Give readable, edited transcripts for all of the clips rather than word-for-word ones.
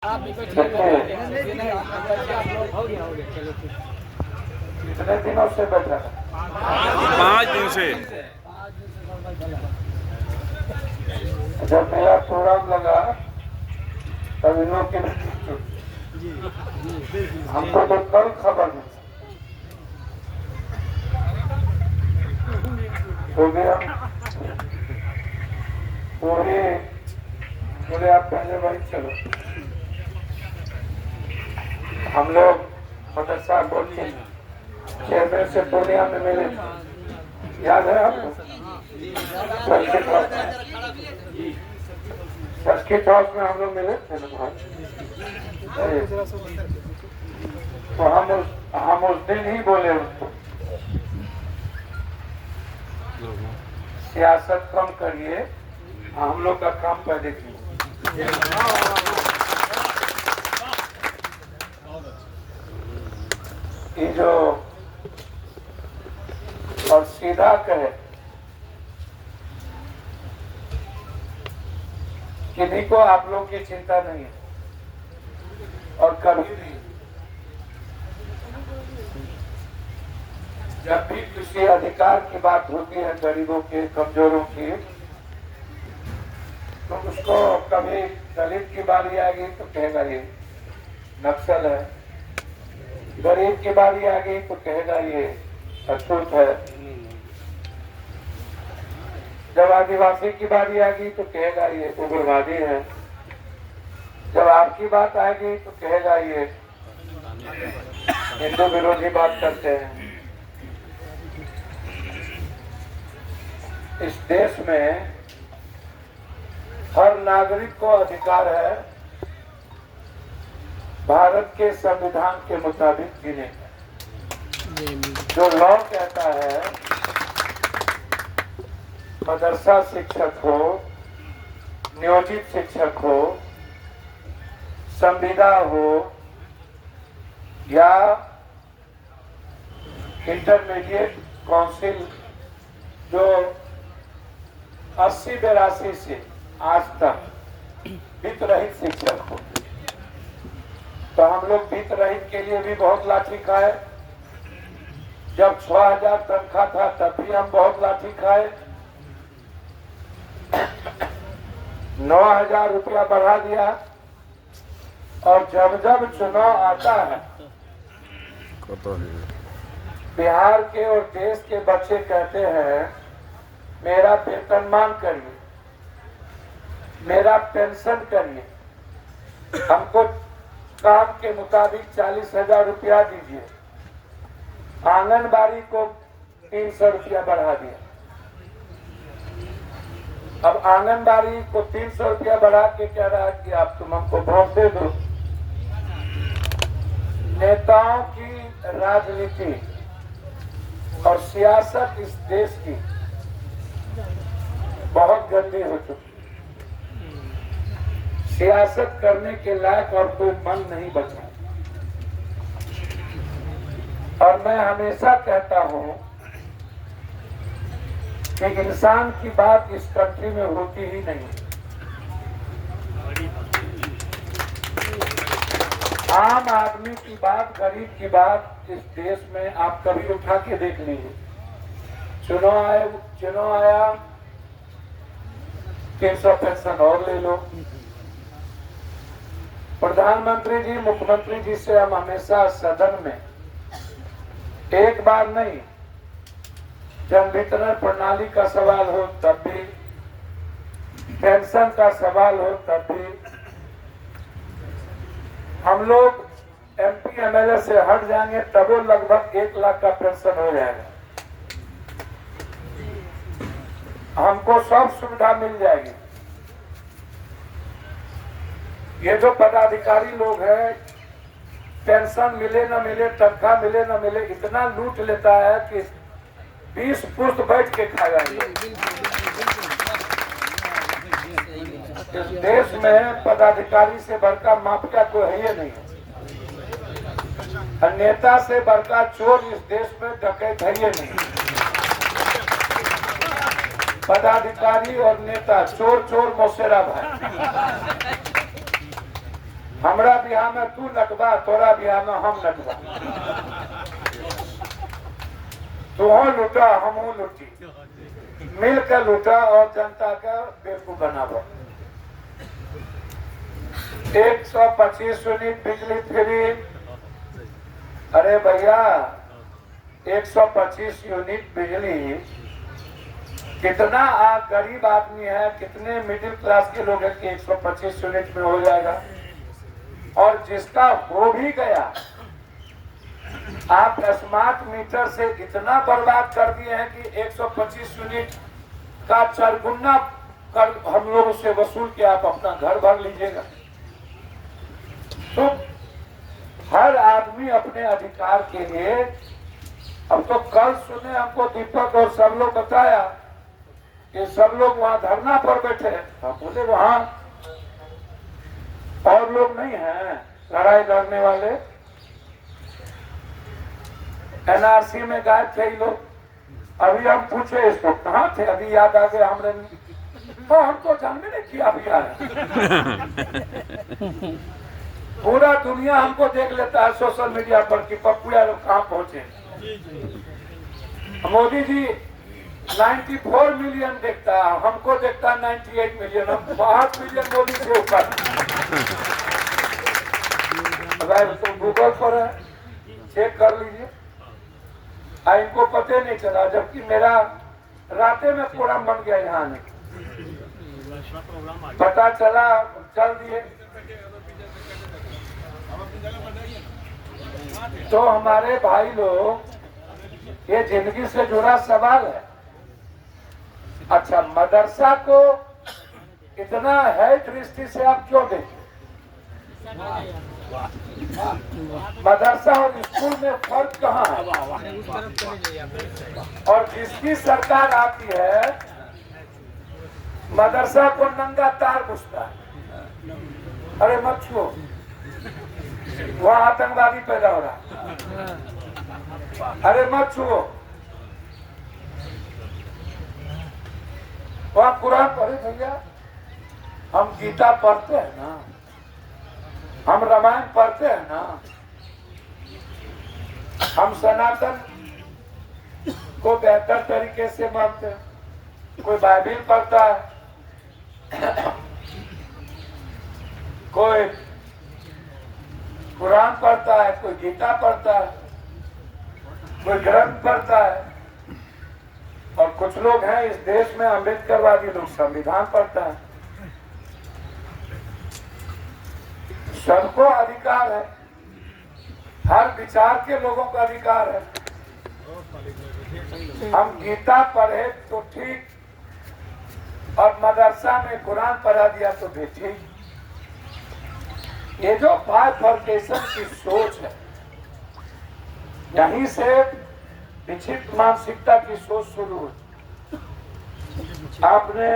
कितने दिनों से बैठा था? 5 दिन से। जब मेरा प्रोग्राम लगा तब इन लोग के हमको तो कल खबर मिली, तो भी हम पूरी बोले आप पहले वही चलो। हम लोग मदरसा बोर्ड के चेयरमैन से पूर्णिया में मिले, याद है आपको? सर्किट हाउस में हम लोग मिले थे ना भाई। तो हम उस दिन ही बोले उसको सियासत कम करिए, हम लोग का काम पहले किए। ये जो और सीधा कहे किन्हीं को आप लोग की चिंता नहीं है और कभी नहीं। जब भी किसी अधिकार की बात होती है गरीबों के, कमजोरों की, तो उसको कभी दलित की बारी आएगी तो कहेगा ये नक्सल है, गरीब की बारी आ गई तो कहेगा ये अछूत है, जब आदिवासी की बारी आ गई तो कहेगा ये उग्रवादी है, जब आपकी बात आएगी तो कहेगा ये हिंदू विरोधी बात करते हैं। इस देश में हर नागरिक को अधिकार है भारत के संविधान के मुताबिक जीने का। जो लॉ कहता है मदरसा शिक्षक हो, नियोजित शिक्षक हो, संविदा हो या इंटरमीडिएट काउंसिल जो 80-82 से आज तक वित्त रहित शिक्षक हो, तो हम लोग वित्त रहित के लिए भी बहुत लाठी खाए। जब 6000 तनख्वाह था तब भी हम बहुत लाठी खाए। 9000 रुपया बढ़ा दिया। और जब जब चुनाव आता है बिहार के और देश के बच्चे कहते हैं मेरा वेतनमान करिए, मेरा पेंशन करिए, हमको काम के मुताबिक 40,000 रुपया दीजिए। आंगनबाड़ी को 300 रुपया बढ़ा दिया। अब आंगनबाड़ी को 300 रुपया बढ़ा के कह रहा है कि आप तुम हमको वोट दे दो। नेताओं की राजनीति और सियासत इस देश की बहुत गंदी हो चुकी। सियासत करने के लायक और कोई मन नहीं बचा। और मैं हमेशा कहता हूं कि इंसान की बात इस कंट्री में होती ही नहीं। आम आदमी की बात, गरीब की बात इस देश में आप कभी उठा के देख लीजिए। चुनाव आया 300 पेंशन और ले लो। प्रधानमंत्री जी, मुख्यमंत्री जी से हम हमेशा सदन में एक बार नहीं, जन वितरण प्रणाली का सवाल हो तब भी, पेंशन का सवाल हो तब भी, हम लोग MP MLA से हट जाएंगे तब वो लगभग 1 लाख का पेंशन हो जाएगा। हमको सब सुविधा मिल जाएगी। ये जो पदाधिकारी लोग हैं, पेंशन मिले न मिले, तनख्वाह मिले न मिले, इतना लूट लेता है कि 20 पुश्त बैठ के खाएगा। इस देश में पदाधिकारी से बढ़कर माफिया कोई है ही नहीं। नेता से बढ़कर चोर इस देश में डकैत है ही नहीं। पदाधिकारी और नेता चोर चोर मौसेरा भाई। हमरा बिहार में तू नटवा, तोरा बिहार में हम नटवा। तू लुटा हम लुटी, मिल के लुटा और जनता का बेवकूफ बनावो। 125 यूनिट बिजली फ्री। अरे भैया 125 यूनिट बिजली, कितना आप गरीब आदमी है, कितने मिडिल क्लास के लोग हैं कि 125 यूनिट में हो जाएगा। और जिसका हो भी गया, आप स्मार्ट मीटर से इतना बर्बाद कर दिए हैं कि 125 यूनिट का 4 गुना कर हम लोगों से वसूल के आप अपना घर भर लीजिएगा। तो हर आदमी अपने अधिकार के लिए, अब तो कल सुने हमको दीपक और सब लोग बताया कि सब लोग वहां धरना पर बैठे हैं। हम बोले वहां और लोग नहीं हैं लड़ाई लड़ने वाले? एनआरसी में गायब थे लोग। अभी हम पूछे इसको कहाँ थे, अभी याद आ गया हमने। तो हमको जानने नहीं किया अभी पूरा दुनिया हमको देख लेता है सोशल मीडिया पर कि पप्पू यादव कहाँ पहुंचे। मोदी जी 94 मिलियन देखता है, हमको देखता है 98 मिलियन। हम 5 मिलियन मोदी से ऊपर। तो गूगल पर है, चेक कर लीजिए। इनको पता नहीं चला, जबकि मेरा राते में पूरा मन गया यहाँ में। पता चला, चल दिए। तो हमारे भाई लोग, ये जिंदगी से जुड़ा सवाल है। अच्छा, मदरसा को इतना है दृष्टि से आप क्यों देखते? मदरसा और स्कूल में फर्क कहाँ है? और जिसकी सरकार आती है, मदरसा को नंगा तार घुसता है। अरे मत छुओ, वहाँ आतंकवादी पैदा हो रहा। अरे मत छुओ, वहाँ कुरान पढ़े भैया। हम गीता पढ़ते हैं ना, हम रामायण पढ़ते हैं ना, हम सनातन को बेहतर तरीके से मानते हैं। कोई बाइबिल पढ़ता है, कोई कुरान पढ़ता है, कोई गीता पढ़ता है, कोई ग्रंथ पढ़ता है। और कुछ लोग हैं इस देश में अम्बेडकरवादी लोग, संविधान पढ़ता है। सबको अधिकार है, हर विचार के लोगों का अधिकार है। हम गीता पढ़े तो ठीक, और मदरसा में कुरान पढ़ा दिया तो भी ठीक। ये जो बाइफर्केशन की सोच है, यहीं से विचित्र मानसिकता की सोच शुरू हुई। आपने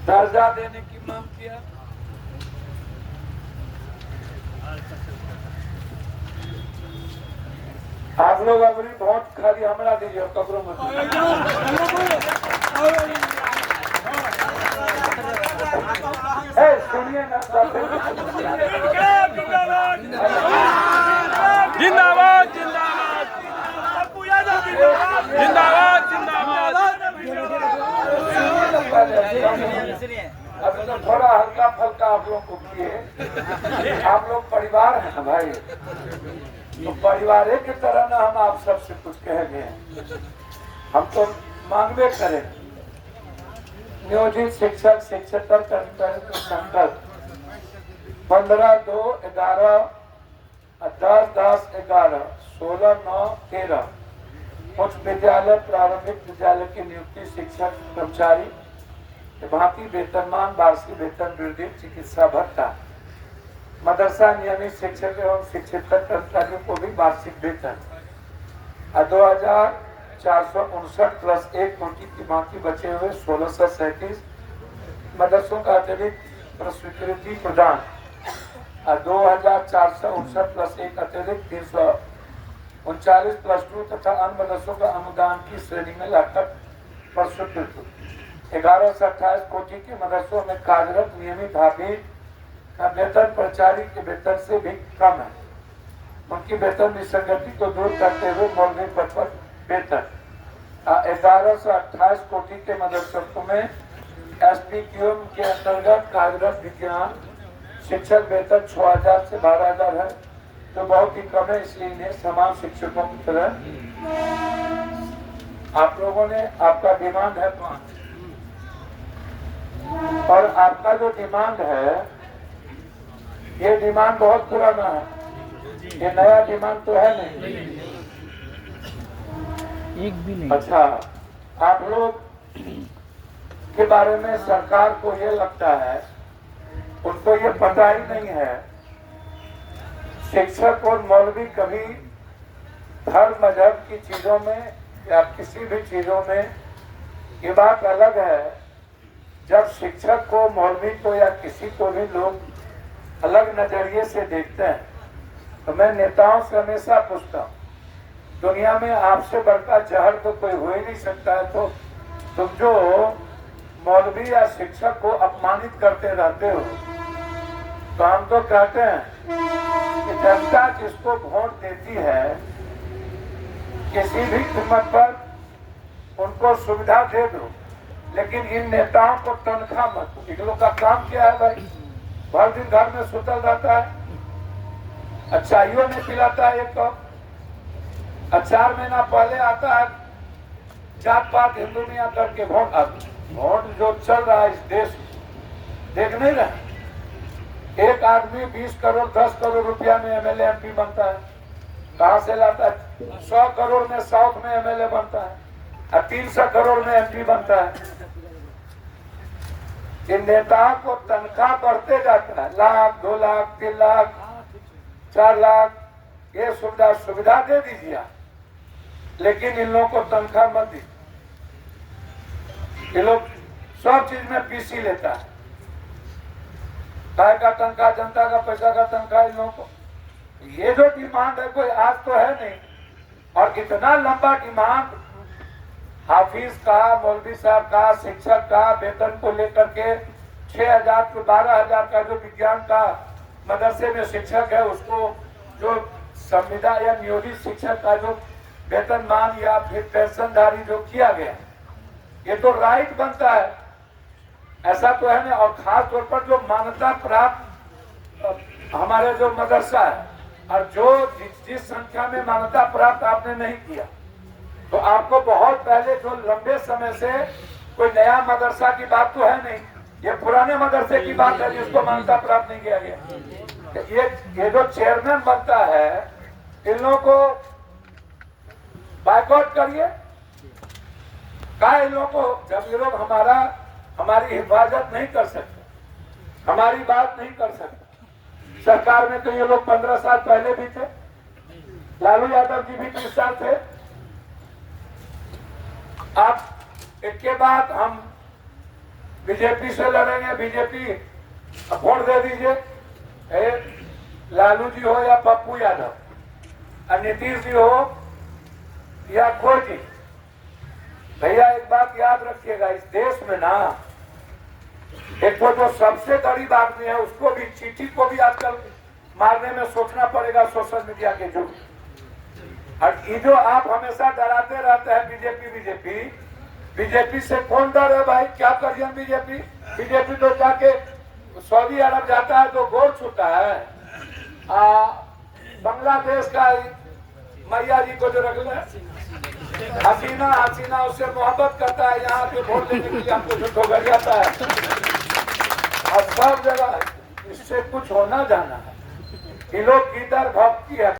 दर्जा देने की मांग किया, आप लोग अपनी वोट खाली हमारा दीजिए, कब्रों में सुनिए ना। जिंदाबाद जिंदाबाद जिंदाबाद जिंदाबाद। अब तो थोड़ा हल्का फल्का आप लोग को किए। आप लोग परिवार है ना भाई, तो परिवार की तरह ना हम आप सबसे कुछ कह गए। हम तो मांगवे करें। नियोजित शिक्षक शिक्षकेतर कर्मचारी संकल्प 15/2/11 10/10/11 16/9/13 उच्च विद्यालय प्रारंभिक विद्यालय की नियुक्ति शिक्षक कर्मचारी भांति वेतनमान वार्षिक वेतन वृद्धि चिकित्सा भत्ता मदरसा नियमित शिक्षक एवं शिक्षकेतर कर्मचारियों को भी वार्षिक वेतन 2459 प्लस 1 कोटि की बाकी बचे हुए 1637 मदरसों का अतिरिक्त स्वीकृति प्रदान 2459 प्लस 1 अतिरिक्त 339 प्लस 2 तथा अन्य मदरसों का अनुदान की श्रेणी में लाकर प्रस्तुत 11 से 28 कोटि के मदरसों में कार्यरत नियमित हाफिज का वेतन प्राचार्य के वेतन से भी कम है। उनकी वेतन विसंगति को दूर करते हुए मौलवी पद पर वेतन 11 से 28 कोटि के मदरसों में SPQM के अंतर्गत कार्यरत विज्ञान शिक्षक वेतन 6000 से 12000 है, जो बहुत ही कम है। इसलिए इन्हें समान शिक्षकों की तरह आप लोगों ने आपका डिमांड है 5, और आपका जो डिमांड है ये डिमांड बहुत पुराना है, ये नया डिमांड तो है नहीं। एक भी नहीं। अच्छा, आप लोग के बारे में सरकार को ये लगता है, उनको ये पता ही नहीं है शिक्षक और मौलवी कभी धर्म मजहब की चीजों में या किसी भी चीजों में, ये बात अलग है जब शिक्षक को मौलवी को या किसी को भी लोग अलग नजरिए से देखते हैं। तो मैं नेताओं से हमेशा पूछता हूँ, दुनिया में आपसे बढ़कर जहर तो कोई हो ही नहीं सकता है, तो तुम जो मौलवी या शिक्षक को अपमानित करते रहते हो, तो हम तो कहते हैं कि जनता जिसको वोट देती है किसी भी कीमत पर उनको सुविधा दे दो, लेकिन इन नेताओं को तनख्वाह मत दो। इन लोग का काम क्या है भाई? भर दिन घर में सुतल रहता है, चाइयों नहीं पिलाता है एक कप, 4 महीना पहले आता है जात पात हिंदू मियाँ करके वोट जो चल रहा है इस देश में देख नहीं रहे। एक आदमी 20 करोड़ 10 करोड़ रुपया में MLA MP बनता है, कहाँ से लाता है? 100 करोड़ में साउथ में MLA बनता है और 300 करोड़ में MP बनता है। इन नेताओं को तनख्वाह बढ़ते जाता है, 1 लाख 2 लाख 3 लाख 4 लाख, ये सुविधा दे दीजिए, लेकिन इन लोगों को तनख्वाह मत दीजिए। ये लोग सब चीज में पीसी लेता है, काय का तनख्वाह, जनता का पैसा का तनख्वाह इन लोगों को। ये जो डिमांड है कोई आज तो है नहीं, और इतना लंबा डिमांड हाफिज का, मौलवी साहब का, शिक्षक का वेतन को लेकर के 6000 से 12000 का जो विज्ञान का मदरसे में शिक्षक है उसको जो संविदा या नियोजित शिक्षक का जो वेतनमान या फिर पेंशनधारी जो किया गया, ये तो राइट बनता है, ऐसा तो है ना। और खास तौर पर जो मान्यता प्राप्त हमारे जो मदरसा है, और जो जिस संख्या में मान्यता प्राप्त आपने नहीं किया, तो आपको बहुत पहले जो लंबे समय से कोई नया मदरसा की बात तो है नहीं, ये पुराने मदरसे की बात है जिसको मान्यता प्राप्त नहीं किया गया। ये जो चेयरमैन बनता है, इन लोगों को बाइकआउट करिए। क्या इन लोगों को, जब ये लोग हमारी हिफाजत नहीं कर सकते, हमारी बात नहीं कर सकते। सरकार में तो ये लोग 15 साल पहले भी थे, लालू यादव जी भी 30 साल थे। अब एक के बाद हम बीजेपी से लड़ेंगे, बीजेपी वोट दे दीजिए, लालू जी हो या पप्पू यादव, और नीतीश जी हो या कोई जी। भैया एक बात याद रखिएगा, इस देश में ना एक तो जो सबसे गरीब आदमी है उसको भी, चींटी को भी आजकल मारने में सोचना पड़ेगा सोशल मीडिया के जुग। और ये जो आप हमेशा डराते रहते हैं बीजेपी से कौन डर है भाई? क्या करिए बीजेपी तो जाके सऊदी अरब जाता है तो गोर छूता है, बांग्लादेश का मैया जी को जो रख ले हसीना उससे मोहब्बत करता है, यहाँ पे वोट देने के लिए हमको झूठो कर जाता है। और सब जगह इससे कुछ होना जाना है। ये लोग किधर भक्ति है।